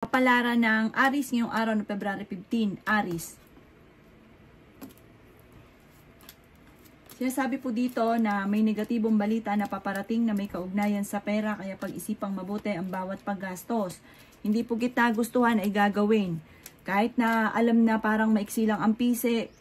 Kapalaran ng Aries ngayong araw ng February 15, Aries. Sinasabi po dito na may negatibong balita na paparating na may kaugnayan sa pera, kaya pag-isipang mabuti ang bawat paggastos. Hindi po kita gustuhan ay gagawin. Kahit na alam na parang maiksi lang ang pise,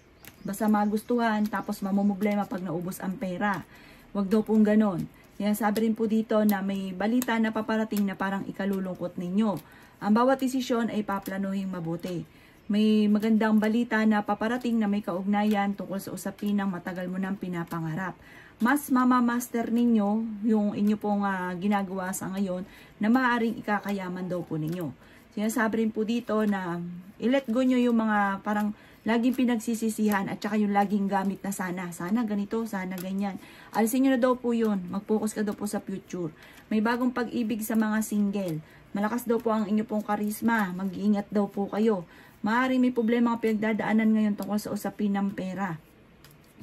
basta magustuhan, tapos mamumblema pag naubos ang pera. Huwag daw pong ganon. Sinasabi rin po dito na may balita na paparating na parang ikalulungkot ninyo. Ang bawat desisyon ay paplanuhin mabuti. May magandang balita na paparating na may kaugnayan tungkol sa usapin ng matagal mo nang pinapangarap. Mas mamamaster ninyo yung inyo pong ginagawa sa ngayon na maaaring ikakayaman daw po ninyo. Sinasabi rin po dito na i-let go nyo yung mga parang laging pinagsisisihan at saka yung laging gamit na sana. Sana ganito, sana ganyan. Alisin nyo na daw po yun. Mag-focus ka daw po sa future. May bagong pag-ibig sa mga single. Malakas daw po ang inyo pong karisma. Mag-iingat daw po kayo. Maaaring may problema ang pinagdadaanan ngayon tungkol sa usapin ng pera.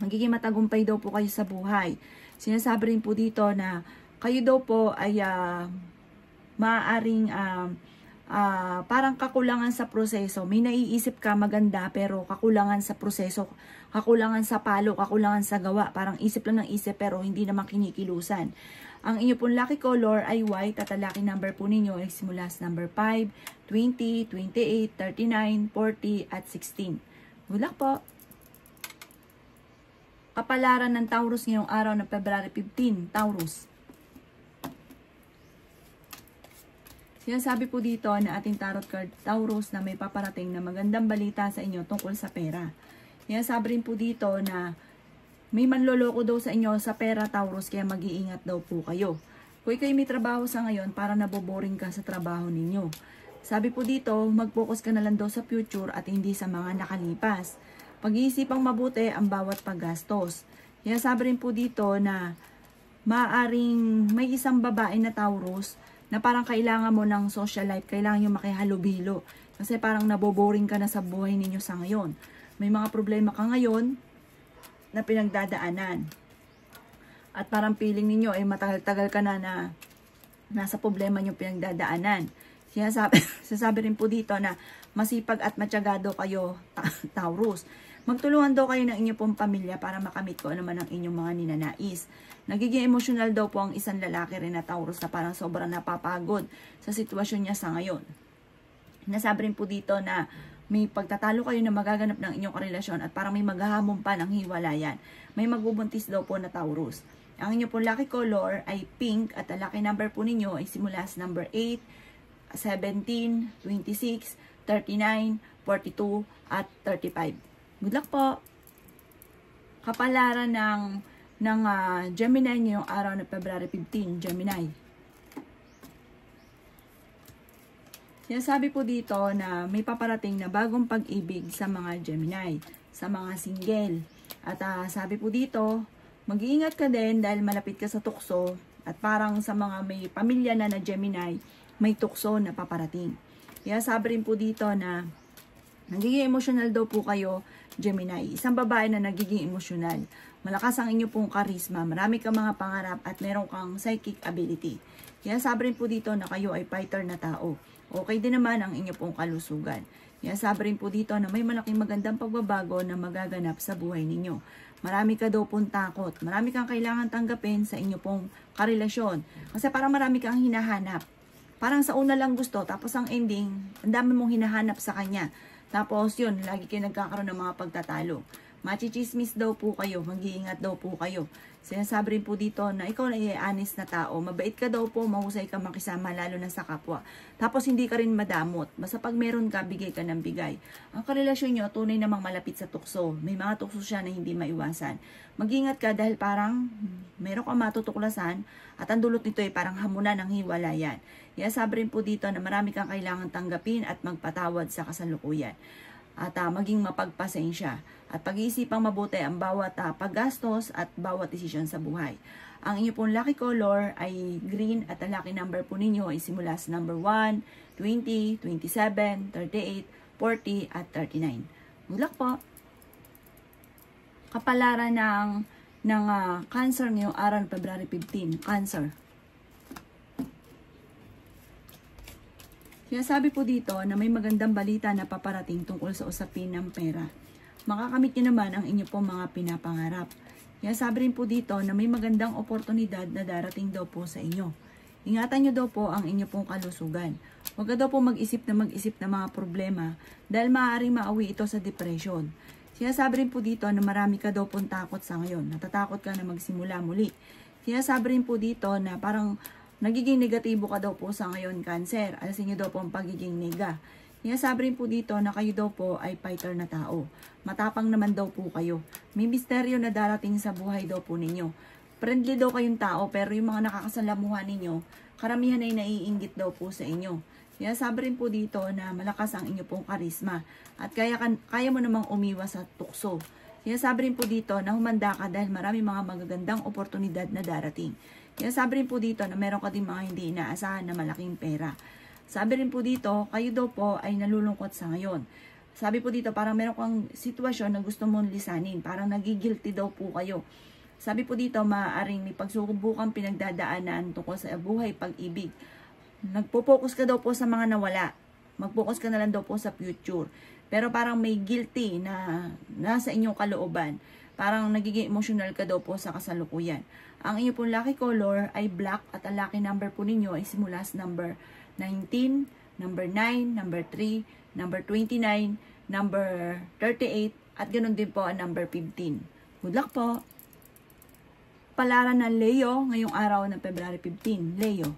Magiging matagumpay daw po kayo sa buhay. Sinasabi rin po dito na kayo daw po ay maaaring parang kakulangan sa proseso. May naiisip ka maganda pero kakulangan sa proseso, kakulangan sa palo, kakulangan sa gawa. Parang isip lang ng isip pero hindi naman kinikilusan. Ang inyo pong lucky color ay white at ang lucky number po ninyo ay simula sa number 5, 20, 28, 39, 40 at 16. Good luck po! Kapalaran ng Taurus ngayong araw ng February 15, Taurus. Sinasabi po dito na ating tarot card Taurus na may paparating na magandang balita sa inyo tungkol sa pera. Sinasabi rin po dito na may manloloko daw sa inyo sa pera Taurus, kaya mag-iingat daw po kayo. Kung kayo may trabaho sa ngayon, para naboboring ka sa trabaho ninyo. Sabi po dito, mag-focus ka na lang daw sa future at hindi sa mga nakalipas. Pag-iisipang mabuti ang bawat paggastos. Sinasabi rin po dito na maaring may isang babae na Taurus na parang kailangan mo ng social life, kailangan nyo makihalubilo. Kasi parang naboboring ka na sa buhay ninyo sa ngayon. May mga problema ka ngayon na pinagdadaanan. At parang feeling ninyo ay matagal-tagal ka na nasa problema nyo pinagdadaanan. Sinasabi rin po dito na masipag at matiyagado kayo, Taurus. Magtulungan daw kayo ng inyong pong pamilya para makamit ko naman ang inyong mga ninanais. Nagiging emosyonal daw po ang isang lalaki rin na Taurus na parang sobrang napapagod sa sitwasyon niya sa ngayon. Nasabi rin po dito na may pagtatalo kayo na magaganap ng inyong karelasyon at parang may maghahamon pa ng hiwalayan. May magbubuntis daw po na Taurus. Ang inyong po lucky color ay pink at ang lucky number po ninyo ay simula sa number 8, 17, 26, 39, 42 at 35. Good luck po! Kapalaran ng Gemini ngayong araw na February 15, Gemini. Sinasabi po dito na may paparating na bagong pag-ibig sa mga Gemini, sa mga single. At sabi po dito, mag-iingat ka din dahil malapit ka sa tukso at parang sa mga may pamilya na Gemini, may tukso na paparating. Kaya sabi rin po dito na nagiging emosyonal daw po kayo, Gemini. Isang babae na nagiging emosyonal. Malakas ang inyo pong karisma, marami kang mga pangarap at meron kang psychic ability. Kaya sabi rin po dito na kayo ay fighter na tao. Okay din naman ang inyo pong kalusugan. Kaya sabi rin po dito na may malaking magandang pagbabago na magaganap sa buhay ninyo. Marami ka daw pong takot. Marami kang kailangan tanggapin sa inyo pong karelasyon. Kasi parang marami kang hinahanap. Parang sa una lang gusto, tapos ang ending, ang dami mong hinahanap sa kanya. Tapos yun, lagi kayo nagkakaroon ng mga pagtatalo. Machichismis daw po kayo, mag-iingat daw po kayo. Sinasabi rin po dito na ikaw na honest na tao, mabait ka daw po, mahusay ka makisama lalo na sa kapwa. Tapos hindi ka rin madamot, basta pag meron ka, bigay ka ng bigay. Ang karelasyon nyo, tunay namang malapit sa tukso. May mga tukso siya na hindi maiwasan. Mag-ingat ka dahil parang meron kang matutuklasan at ang dulot nito ay parang hamunan ng hiwalayan. Sabi rin po dito na marami kang kailangan tanggapin at magpatawad sa kasalukuyan. At maging mapagpasensya. At pag-iisipang mabuti ang bawat paggastos at bawat desisyon sa buhay. Ang inyo pong lucky color ay green at ang lucky number po ninyo ay simula sa number 1, 20, 27, 38, 40 at 39. Good luck po! Kapalaran ng Cancer ngayong araw ng February 15. Cancer. Kaya sabi po dito na may magandang balita na paparating tungkol sa usapin ng pera. Makakamit nyo naman ang inyo pong mga pinapangarap. Kaya sabi rin po dito na may magandang oportunidad na darating daw po sa inyo. Ingatan nyo daw po ang inyo pong kalusugan. Huwag ka daw po mag-isip ng mga problema dahil maaaring maawi ito sa depression. Kaya sabi rin po dito na marami ka daw pong takot sa ngayon. Natatakot ka na magsimula muli. Kaya sabi rin po dito na parang nagiging negatibo ka daw po sa ngayon, Cancer. Alasin nyo daw po ang pagiging nega. Kaya sabi rin po dito na kayo daw po ay fighter na tao. Matapang naman daw po kayo. May misteryo na darating sa buhay daw po ninyo. Friendly daw kayong tao pero yung mga nakakasalamuhan ninyo, karamihan ay naiinggit daw po sa inyo. Kaya sabi rin po dito na malakas ang inyo pong karisma at kaya mo namang umiwas sa tukso. Kaya sabi rin po dito na humanda ka dahil marami mga magagandang oportunidad na darating. Kaya sabi rin po dito na meron ka din mga hindi inaasahan na malaking pera. Sabi rin po dito, kayo daw po ay nalulungkot sa ngayon. Sabi po dito, parang meron kang sitwasyon na gusto mong lisanin. Parang nagigilty daw po kayo. Sabi po dito, maaaring may pagsubukang pinagdadaanan tungkol sa buhay, pag-ibig. Nagpo-focus ka daw po sa mga nawala. Mag-focus ka na lang daw po sa future. Pero parang may guilty na nasa inyong kalooban. Parang nagiging emotional ka daw po sa kasalukuyan. Ang inyong pong lucky color ay black at ang lucky number po ninyo ay simula sa number 19, number 9, number 3, number 29, number 38, at ganoon din po ang number 15. Good luck po! Palaran ng Leo ngayong araw ng February 15. Leo.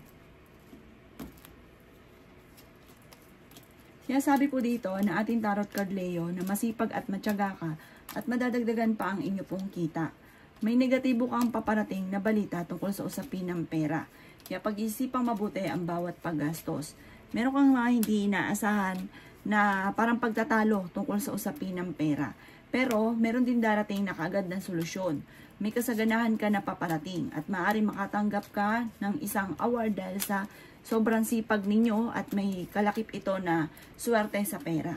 Kaya sabi po dito na ating tarot card Leo na masipag at matyaga ka at madadagdagan pa ang inyo pong kita. May negatibo kang paparating na balita tungkol sa usapin ng pera. Kaya pag-isipang mabuti ang bawat paggastos. Meron kang mga hindi inaasahan na parang pagtatalo tungkol sa usapin ng pera. Pero meron din darating na kaagad ng solusyon. May kasaganahan ka na paparating at maaari makatanggap ka ng isang award dahil sa sobrang sipag ninyo at may kalakip ito na swerte sa pera.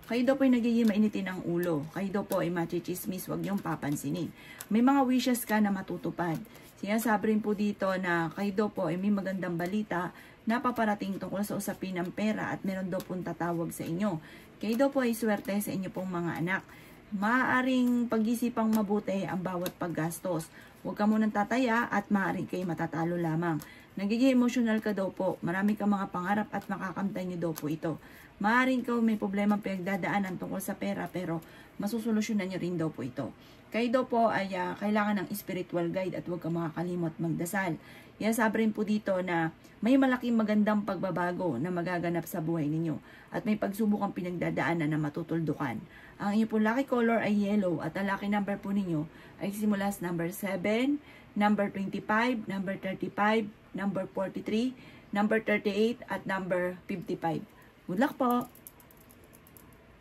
Kayo daw po ay nagiging mainitin ang ulo. Kayo daw po ay machichismis, huwag niyong papansinin. May mga wishes ka na matutupad. Sinasabi rin po dito na kayo daw po ay may magandang balita na paparating tungkol sa usapin ng pera at meron daw pong tatawag sa inyo. Kayo daw po ay swerte sa inyo pong mga anak. Maaaring pag-isipang mabuti ang bawat paggastos. Huwag ka munang tataya at maaaring kayo matatalo lamang. Nagiging emotional ka daw po. Marami kang mga pangarap at makakamtay niyo daw po ito. Maaaring ikaw may problema pinagdadaanan tungkol sa pera pero masusolusyonan niyo rin daw po ito. Kayo daw po ay kailangan ng spiritual guide at huwag kang makakalimot magdasal. Yan sabi rin po dito na may malaking magandang pagbabago na magaganap sa buhay ninyo at may pagsubukang pinagdadaanan na matutuldukan. Ang inyong po lucky color ay yellow at ang lucky number po ninyo ay simula sa number 7, number 25, number 35, number 43, number 38 at number 55. Good luck po!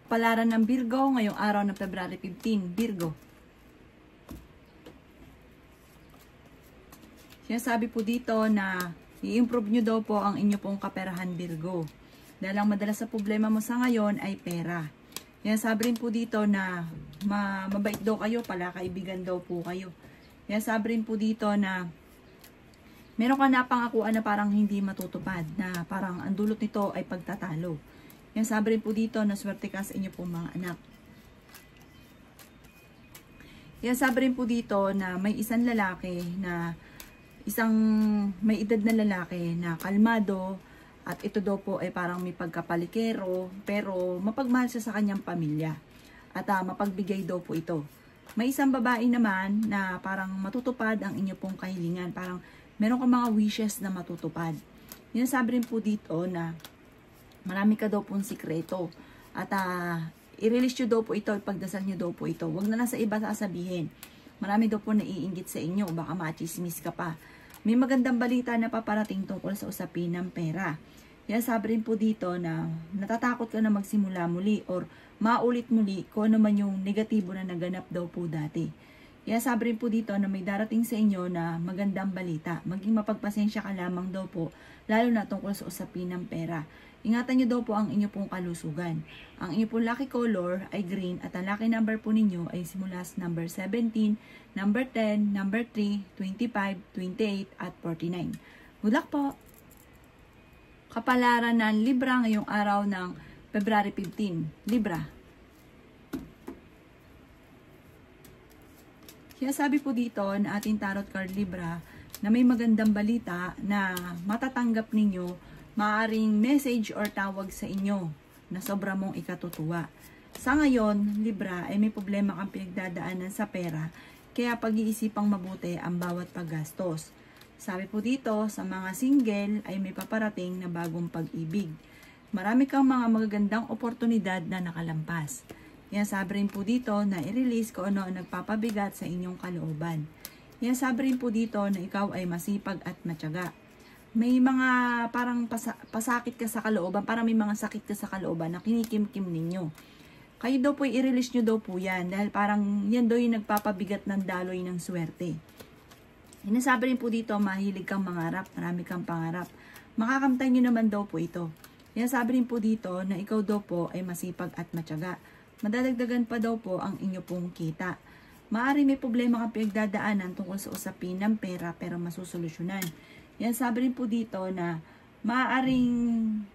Palaran ng Virgo ngayong araw ng February 15. Virgo. Sinasabi po dito na i-improve nyo daw po ang inyo pong kaperahan Virgo. Dahil ang madalas sa problema mo sa ngayon ay pera. Sinasabi rin po dito na mabait daw kayo, palakaibigan daw po kayo. Sinasabi rin po dito na meron ka na pangakuan na parang hindi matutupad, na parang ang dulot nito ay pagtatalo. Yan sabi rin po dito na swerte ka sa inyo pong mga anak. Yan sabi rin po dito na may isang lalaki na may edad na lalaki na kalmado at ito daw po ay parang may pagkapalikero pero mapagmahal siya sa kanyang pamilya at mapagbigay daw po ito. May isang babae naman na parang matutupad ang inyo pong kahilingan, parang meron kang mga wishes na matutupad. Yan sabi rin po dito na marami ka daw pong sikreto. At i-release nyo daw po ito, ipagdasal nyo daw po ito. Huwag na lang sa iba sasabihin. Marami daw po naiinggit sa inyo, baka machismis ka pa. May magandang balita na paparating tungkol sa usapin ng pera. Yan sabi rin po dito na natatakot ka na magsimula muli or maulit muli kung ano man yung negatibo na naganap daw po dati. Kaya sabi rin po dito na may darating sa inyo na magandang balita. Maging mapagpasensya ka lamang daw po, lalo na tungkol sa usapin ng pera. Ingatan nyo daw po ang inyo pong kalusugan. Ang inyo pong lucky color ay green at ang lucky number po ninyo ay simula sa number 17, number 10, number 3, 25, 28 at 49. Good luck po! kapalaran ng Libra ngayong araw ng February 15. Libra. Kaya sabi po dito na ating tarot card Libra na may magandang balita na matatanggap ninyo, maaring message or tawag sa inyo na sobra mong ikatutuwa. Sa ngayon, Libra, ay may problema kang pinagdadaanan sa pera, kaya pag-iisipang mabuti ang bawat paggastos. Sabi po dito, sa mga single ay may paparating na bagong pag-ibig. Marami kang mga magagandang oportunidad na nakalampas. Kaya sabi rin po dito na i-release kung ano ang nagpapabigat sa inyong kalooban. Kaya sabi rin po dito na ikaw ay masipag at matyaga. May mga parang pasakit ka sa kalooban, parang may mga sakit ka sa kalooban na kinikimkim ninyo. Kayo daw po i-release nyo daw po yan dahil parang yan daw yung nagpapabigat ng daloy ng swerte. Sinasabi rin po dito, mahilig kang mangarap, marami kang pangarap. Makakamtan nyo naman daw po ito. Kaya sabi rin po dito na ikaw daw po ay masipag at matyaga. Madadagdagan pa daw po ang inyo pong kita. Maaari may problema kang pinagdadaanan tungkol sa usapin ng pera pero masusolusyonan. Yan sabi rin po dito na maaaring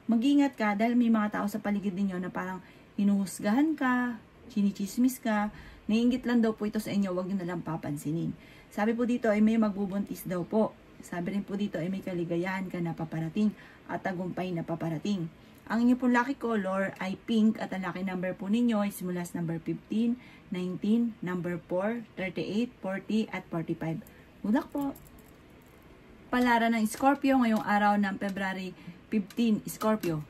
mag-ingat ka dahil may mga tao sa paligid ninyo na parang hinuhusgahan ka, chinichismis ka, naiingit lang daw po ito sa inyo, huwag nyo nalang papansinin. Sabi po dito ay may magbubuntis daw po. Sabi rin po dito ay may kaligayahan ka na paparating at tagumpay na paparating. Ang inyo pong lucky color ay pink at ang lucky number po ninyo ay simula sa number 15, 19, number 4, 38, 40 at 45. Good luck po! Palaran ng Scorpio ngayong araw ng February 15, Scorpio.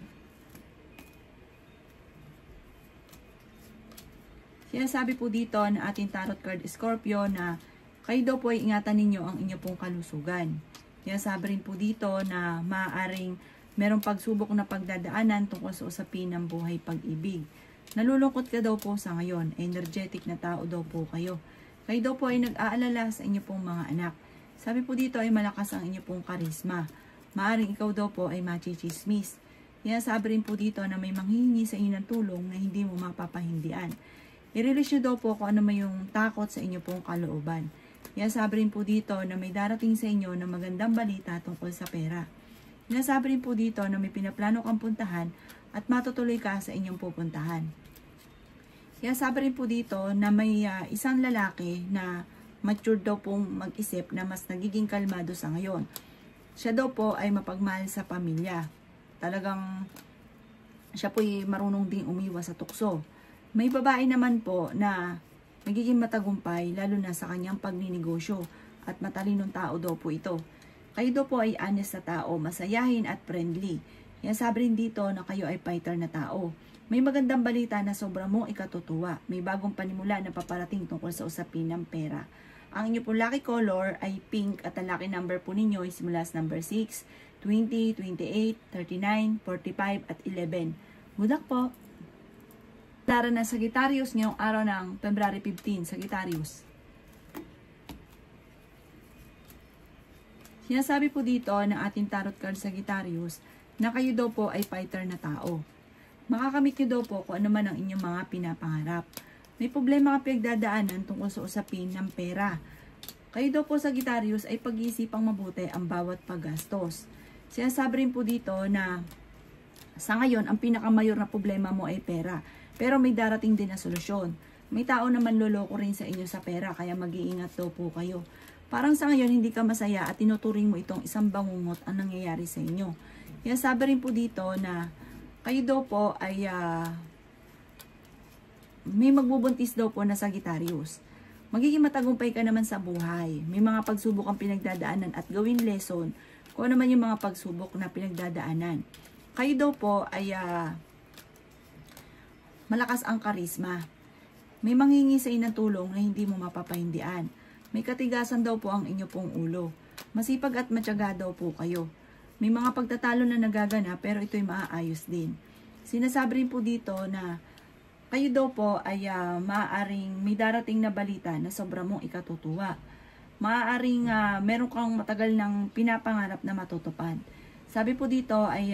Kaya sabi po dito na ating tarot card Scorpio na kayo daw po ay ingatan ninyo ang inyo pong kalusugan. Kaya sabi rin po dito na maaaring merong pagsubok na pagdadaanan tungkol sa usapin ng buhay pag-ibig. Nalulungkot ka daw po sa ngayon. Energetic na tao daw po kayo. Kayo daw po ay nag-aalala sa inyo pong mga anak. Sabi po dito ay malakas ang inyo pong karisma. Maaring ikaw daw po ay machichismis. Kaya sabi rin po dito na may manghihingi sa inyo ng tulong na hindi mo mapapahindian. I-release nyo daw po kung ano may yung takot sa inyo pong kalooban. Kaya sabi rin po dito na may darating sa inyo na magandang balita tungkol sa pera. Sinasabi rin po dito na may pinaplano kang puntahan at matutuloy ka sa inyong pupuntahan. Kaya sabi rin po dito na may isang lalaki na mature daw pong mag-isip na mas nagiging kalmado sa ngayon. Siya daw po ay mapagmahal sa pamilya. Talagang siya po ay marunong ding umiwas sa tukso. May babae naman po na magiging matagumpay lalo na sa kanyang pagninegosyo at matalinong tao daw po ito. Kayo daw po ay honest na tao, masayahin at friendly. Yan sabi rin dito na kayo ay fighter na tao. May magandang balita na sobra mong ikatutuwa. May bagong panimula na paparating tungkol sa usapin ng pera. Ang inyo pong lucky color ay pink at ang lucky number po ninyo ay simula sa number 6, 20, 28, 39, 45 at 11. Good luck po! Tara na Sagittarius ngayong araw ng February 15, Sagittarius. Sinasabi po dito ng ating tarot card Sagittarius na kayo daw po ay fighter na tao. Makakamit nyo daw po kung ano man ang inyong mga pinapangarap. May problema ka pinagdadaanan tungkol sa usapin ng pera. Kayo daw po Sagittarius ay pag-iisipang mabuti ang bawat paggastos. Sinasabi rin po dito na sa ngayon ang pinakamayor na problema mo ay pera. Pero may darating din na solusyon. May tao naman loloko rin sa inyo sa pera kaya mag-iingat daw po kayo. Parang sa ngayon hindi ka masaya at tinuturing mo itong isang bangungot ang nangyayari sa inyo. Kaya sabi rin po dito na kayo daw po ay may magbubuntis daw po na Sagittarius. Magiging matagumpay ka naman sa buhay. May mga pagsubok ang pinagdadaanan at gawin lesson kung ano man yung mga pagsubok na pinagdadaanan. Kayo daw po ay malakas ang karisma. May manghingi sa inyo ng tulong na hindi mo mapapahindian. May katigasan daw po ang inyo pong ulo. Masipag at matyaga daw po kayo. May mga pagtatalo na nagagana pero ito'y maaayos din. Sinasabi rin po dito na kayo daw po ay maaaring may darating na balita na sobra mong ikatutuwa. Maaaring meron kang matagal ng pinapangarap na matutupad. Sabi po dito ay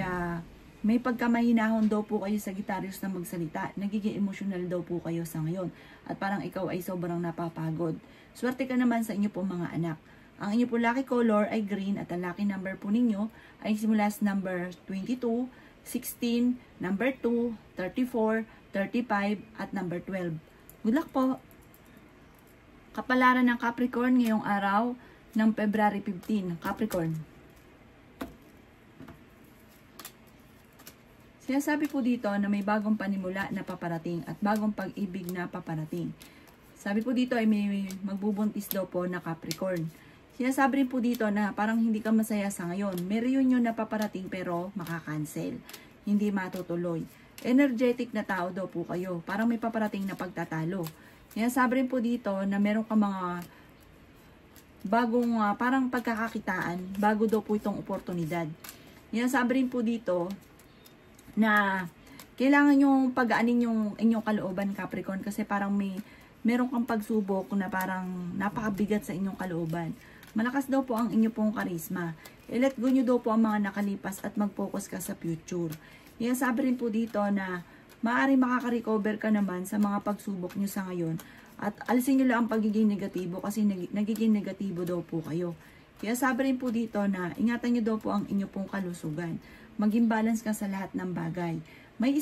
may pagkamahinahon daw po kayo sa Sagittarius na magsalita. Nagiging emosyonal daw po kayo sa ngayon. At parang ikaw ay sobrang napapagod. Swerte ka naman sa inyo po mga anak. Ang inyo po lucky color ay green at ang lucky number po ninyo ay simula sa number 22, 16, number 2, 34, 35, at number 12. Good luck po! Kapalaran ng Capricorn ngayong araw ng February 15. Capricorn. Sinasabi po dito na may bagong panimula na paparating at bagong pag-ibig na paparating. Sabi po dito ay may magbubuntis daw po na Capricorn. Sinasabi rin po dito na parang hindi ka masaya sa ngayon. May reunion na paparating pero makakancel. Hindi matutuloy. Energetic na tao daw po kayo. Parang may paparating na pagtatalo. Sinasabi rin po dito na meron ka mga bagong parang pagkakakitaan. Bago daw po itong oportunidad. Sinasabi rin po dito na kailangan yung pag-aanin yung inyong kalooban, Capricorn, kasi parang meron kang pagsubok na parang napakabigat sa inyong kalooban. Malakas daw po ang inyo pong karisma. I-let go nyo daw po ang mga nakalipas at mag-focus ka sa future. Sabi rin po dito na maaari makaka-recover ka naman sa mga pagsubok nyo sa ngayon at alisin nyo lang ang pagiging negatibo kasi nagiging negatibo daw po kayo. Sabi rin po dito na ingatan nyo daw po ang inyo pong kalusugan. Maging balance ka sa lahat ng bagay. May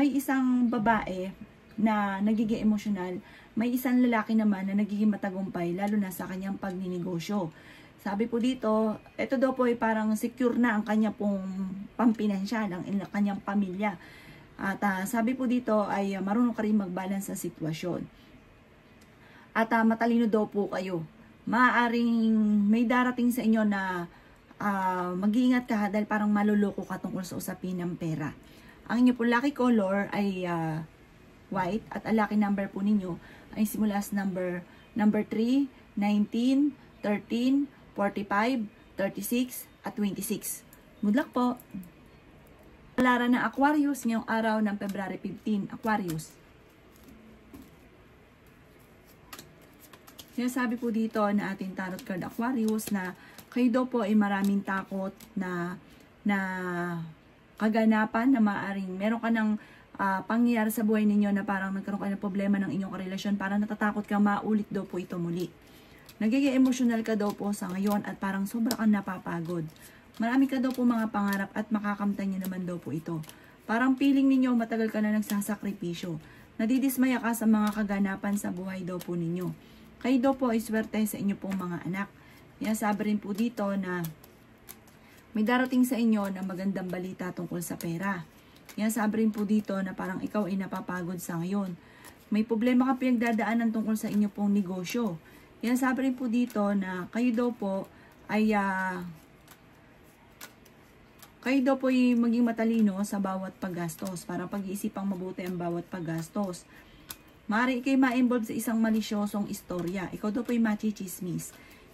isang babae na nagiging emosyonal, may isang lalaki naman na nagiging matagumpay lalo na sa kanyang pagninegosyo. Sabi po dito, ito daw po ay parang secure na ang kanya pong pampinansyal, ang kanyang pamilya. At sabi po dito ay marunong ka rin mag-balance sa sitwasyon. At matalino daw po kayo. Maaaring may darating sa inyo na mag-iingat ka dahil parang maluloko ka tungkol sa usapin ng pera. Ang inyo po lucky color ay white at ang lucky number po ninyo ay simula sa number 3, 19, 13, 45, 36, at 26. Good luck po! Kapalaran ng Aquarius ngayong araw ng February 15. Aquarius. Sinasabi po dito na ating tarot card Aquarius na kayo daw po ay maraming takot na kaganapan na maaring meron ka ng pangyayari sa buhay ninyo na parang nagkaroon ka ng problema ng inyong karelasyon, parang natatakot ka maulit daw po ito muli. Nagiging emotional ka daw po sa ngayon at parang sobra kang napapagod. Marami ka daw po mga pangarap at makakamtan nyo naman daw po ito. Parang feeling ninyo matagal ka na nagsasakripisyo. Nadidismaya ka sa mga kaganapan sa buhay daw po ninyo. Kayo daw po ay swerte sa inyo pong mga anak. Sabi rin po dito na may darating sa inyo na magandang balita tungkol sa pera. Sabi rin po dito na parang ikaw ay napapagod sa ngayon. May problema ka pinagdadaanan tungkol sa inyo pong negosyo. Sabi rin po dito na kayo daw po ay maging matalino sa bawat paggastos. Para pag-iisipang mabuti ang bawat paggastos. Maaari kayo ma-involve sa isang malisyosong istorya. Ikaw daw po ay machichismis.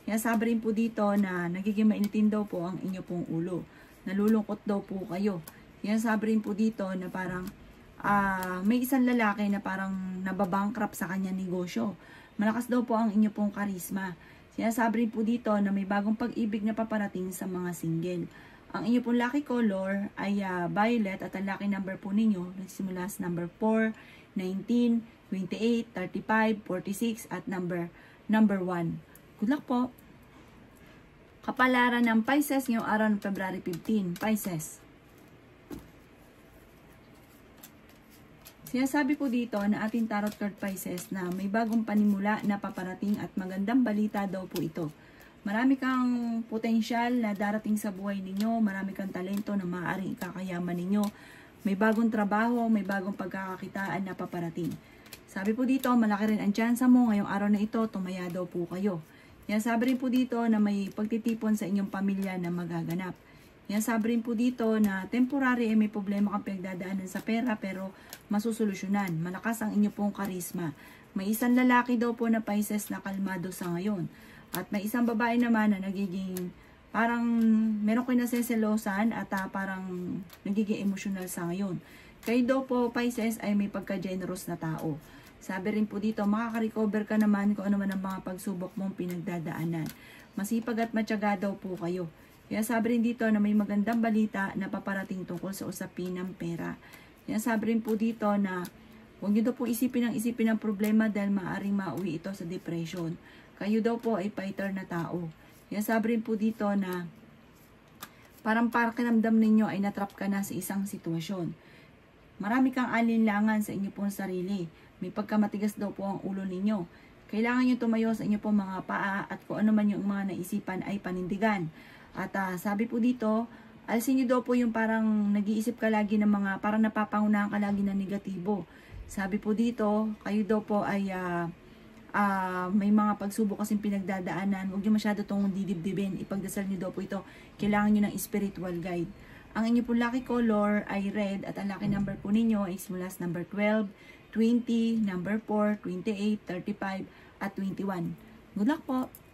Sabi rin po dito na nagiging mainitin daw po ang inyo pong ulo. Nalulungkot daw po kayo. Sabi rin po dito na parang may isang lalaki na parang nababankrupt sa kanyang negosyo. Malakas daw po ang inyo pong karisma. Sinasabi rin po dito na may bagong pag-ibig na paparating sa mga single. Ang inyo pong lucky color ay violet at ang lucky number po ninyo nagsimula sa number 4, 19, 28, 35, 46 at number 1. Good luck po! Kapalaran ng Pisces ngayong araw ng February 15. Pisces. Sinasabi po dito na ating tarot card Pisces na may bagong panimula na paparating at magandang balita daw po ito. Marami kang potensyal na darating sa buhay ninyo, marami kang talento na maaaring ikakayaman ninyo. May bagong trabaho, may bagong pagkakakitaan na paparating. Sabi po dito, malaki rin ang tsansa mo ngayong araw na ito, tumaya daw po kayo. Sabi rin po dito na may pagtitipon sa inyong pamilya na magaganap. Sabi rin po dito na temporary may problema kang pinagdadaanan sa pera pero masusolusyonan. Malakas ang inyo pong karisma. May isang lalaki daw po na Pisces na kalmado sa ngayon. At may isang babae naman na nagiging parang meron kayo naseselosan at parang nagiging emotional sa ngayon. Kayo daw po Pisces ay may pagka-generous na tao. Sabi rin po dito, makaka-recover ka naman kung ano man ang mga pagsubok mong pinagdadaanan. Masipag at matyaga daw po kayo. Sabi rin dito na may magandang balita na paparating tungkol sa usapin ng pera. Sabi rin po dito na huwag nyo daw po isipin ang problema dahil maaaring mauwi ito sa depression. Kayo daw po ay fighter na tao. Kaya sabi rin po dito na parang pakiramdam ninyo ay natrap ka na sa isang sitwasyon. Marami kang alinlangan sa inyo pong sarili. May pagkamatigas daw po ang ulo ninyo. Kailangan nyo tumayo sa inyo pong mga paa at kung ano man yung mga naisipan ay panindigan. At sabi po dito, alisin nyo daw po yung parang nag-iisip ka lagi ng mga, parang napapangunahan ka lagi ng negatibo. Sabi po dito, kayo daw po ay may mga pagsubok kasing pinagdadaanan. Huwag nyo masyado itong didibdibin. Ipagdasal nyo daw po ito. Kailangan nyo ng spiritual guide. Ang inyo pong lucky color ay red at ang lucky number po ninyo is mula sa number 12, 20, number 4, 28, 35, at 21. Good luck po!